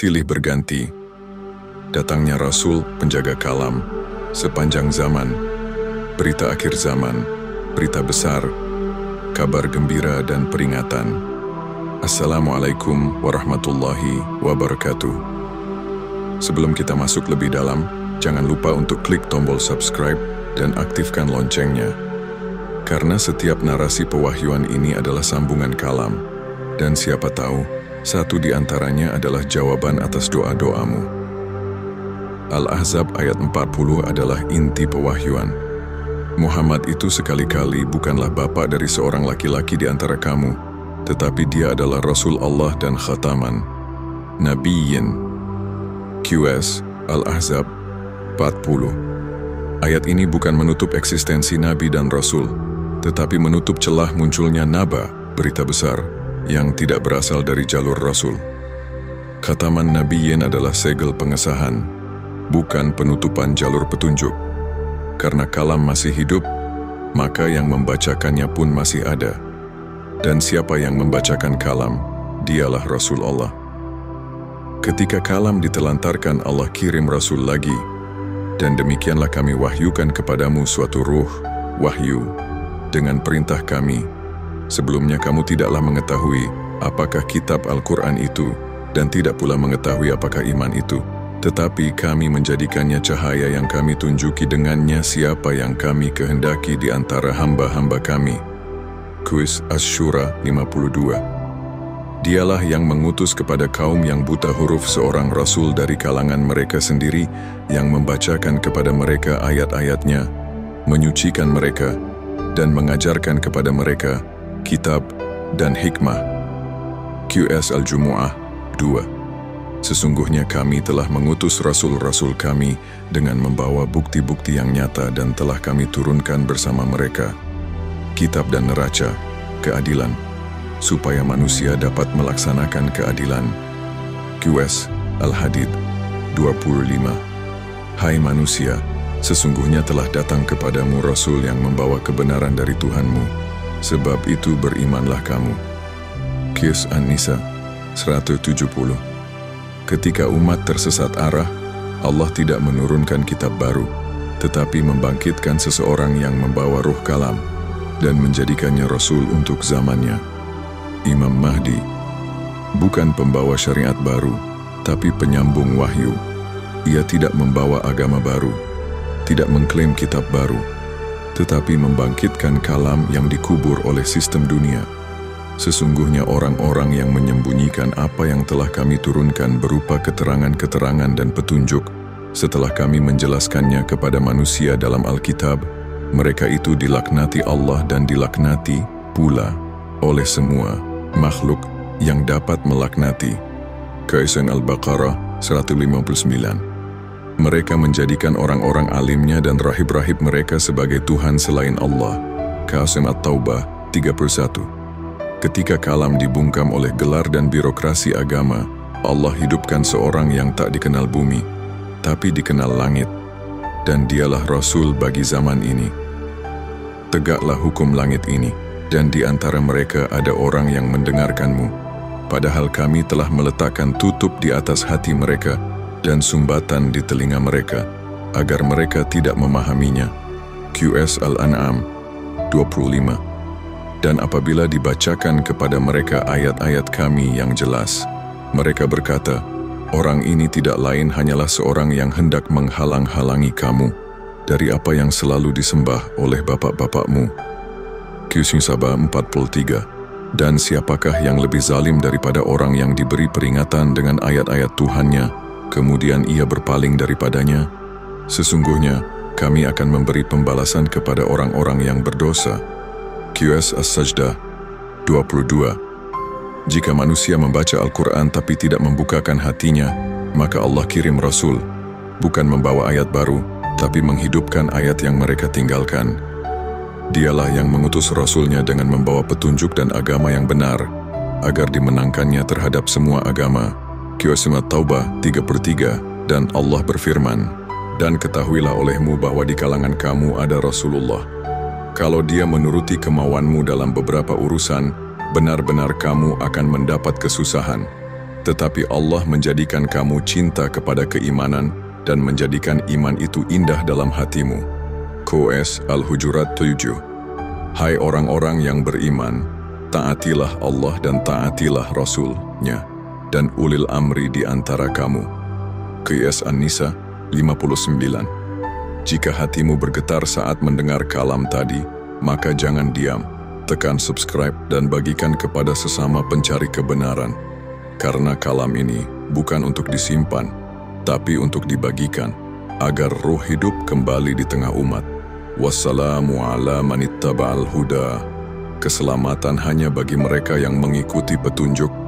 silih berganti. Datangnya Rasul, penjaga kalam, sepanjang zaman, berita akhir zaman, berita besar, kabar gembira dan peringatan. Assalamualaikum warahmatullahi wabarakatuh. Sebelum kita masuk lebih dalam, jangan lupa untuk klik tombol subscribe dan aktifkan loncengnya. Karena setiap narasi pewahyuan ini adalah sambungan kalam, dan siapa tahu, satu di antaranya adalah jawaban atas doa-doamu. Al-Ahzab ayat 40 adalah inti pewahyuan. Muhammad itu sekali-kali bukanlah bapa dari seorang laki-laki di antara kamu, tetapi dia adalah Rasul Allah dan Khataman Nabiyyin. QS Al-Ahzab 40. Ayat ini bukan menutup eksistensi Nabi dan Rasul, tetapi menutup celah munculnya naba, berita besar, yang tidak berasal dari jalur Rasul. Khataman Nabiyyin adalah segel pengesahan, bukan penutupan jalur petunjuk. Karena kalam masih hidup, maka yang membacakannya pun masih ada. Dan siapa yang membacakan kalam, dialah Rasul Allah. Ketika kalam ditelantarkan, Allah kirim Rasul lagi, dan demikianlah kami wahyukan kepadamu suatu ruh, wahyu, dengan perintah kami. Sebelumnya kamu tidaklah mengetahui apakah kitab Al-Quran itu, dan tidak pula mengetahui apakah iman itu. Tetapi kami menjadikannya cahaya yang kami tunjuki dengannya siapa yang kami kehendaki di antara hamba-hamba kami. Kuis Asy-Syura 52. Dialah yang mengutus kepada kaum yang buta huruf seorang Rasul dari kalangan mereka sendiri yang membacakan kepada mereka ayat-ayatnya, menyucikan mereka, dan mengajarkan kepada mereka kitab dan hikmah. QS Al-Jumu'ah 2. Sesungguhnya kami telah mengutus Rasul-Rasul kami dengan membawa bukti-bukti yang nyata dan telah kami turunkan bersama mereka kitab dan neraca, keadilan, supaya manusia dapat melaksanakan keadilan. QS Al-Hadid 25. Hai manusia, sesungguhnya telah datang kepadamu Rasul yang membawa kebenaran dari Tuhanmu, sebab itu berimanlah kamu. QS An-Nisa 170. Ketika umat tersesat arah, Allah tidak menurunkan kitab baru, tetapi membangkitkan seseorang yang membawa ruh kalam dan menjadikannya Rasul untuk zamannya. Imam Mahdi bukan pembawa syariat baru, tapi penyambung wahyu. Ia tidak membawa agama baru, tidak mengklaim kitab baru, tetapi membangkitkan kalam yang dikubur oleh sistem dunia. Sesungguhnya orang-orang yang menyembunyikan apa yang telah kami turunkan berupa keterangan-keterangan dan petunjuk, setelah kami menjelaskannya kepada manusia dalam Alkitab, mereka itu dilaknati Allah dan dilaknati pula oleh semua makhluk yang dapat melaknati. Qasim Al-Baqarah 159. Mereka menjadikan orang-orang alimnya dan rahib-rahib mereka sebagai Tuhan selain Allah. Qasim At-Taubah 31. Ketika kalam dibungkam oleh gelar dan birokrasi agama, Allah hidupkan seorang yang tak dikenal bumi, tapi dikenal langit, dan dialah Rasul bagi zaman ini. Tegaklah hukum langit ini, dan di antara mereka ada orang yang mendengarkanmu, padahal kami telah meletakkan tutup di atas hati mereka dan sumbatan di telinga mereka, agar mereka tidak memahaminya. QS Al-An'am 25. Dan apabila dibacakan kepada mereka ayat-ayat kami yang jelas, mereka berkata, orang ini tidak lain hanyalah seorang yang hendak menghalang-halangi kamu dari apa yang selalu disembah oleh bapak-bapakmu. QS Sabah 43. Dan siapakah yang lebih zalim daripada orang yang diberi peringatan dengan ayat-ayat Tuhannya, kemudian ia berpaling daripadanya? Sesungguhnya, kami akan memberi pembalasan kepada orang-orang yang berdosa. QS As-Sajdah 22. Jika manusia membaca Al-Quran tapi tidak membukakan hatinya, maka Allah kirim Rasul, bukan membawa ayat baru, tapi menghidupkan ayat yang mereka tinggalkan. Dialah yang mengutus Rasulnya dengan membawa petunjuk dan agama yang benar, agar dimenangkannya terhadap semua agama. QS At-Taubah 33. Dan Allah berfirman, dan ketahuilah olehmu bahwa di kalangan kamu ada Rasulullah. Kalau dia menuruti kemauanmu dalam beberapa urusan, benar-benar kamu akan mendapat kesusahan. Tetapi Allah menjadikan kamu cinta kepada keimanan dan menjadikan iman itu indah dalam hatimu. QS Al-Hujurat 7. Hai orang-orang yang beriman, taatilah Allah dan taatilah Rasul-Nya dan ulil amri di antara kamu. QS An-Nisa 59. Jika hatimu bergetar saat mendengar kalam tadi, maka jangan diam. Tekan subscribe dan bagikan kepada sesama pencari kebenaran. Karena kalam ini bukan untuk disimpan, tapi untuk dibagikan, agar ruh hidup kembali di tengah umat. Wassalamu ala manittaba'al huda. Keselamatan hanya bagi mereka yang mengikuti petunjuk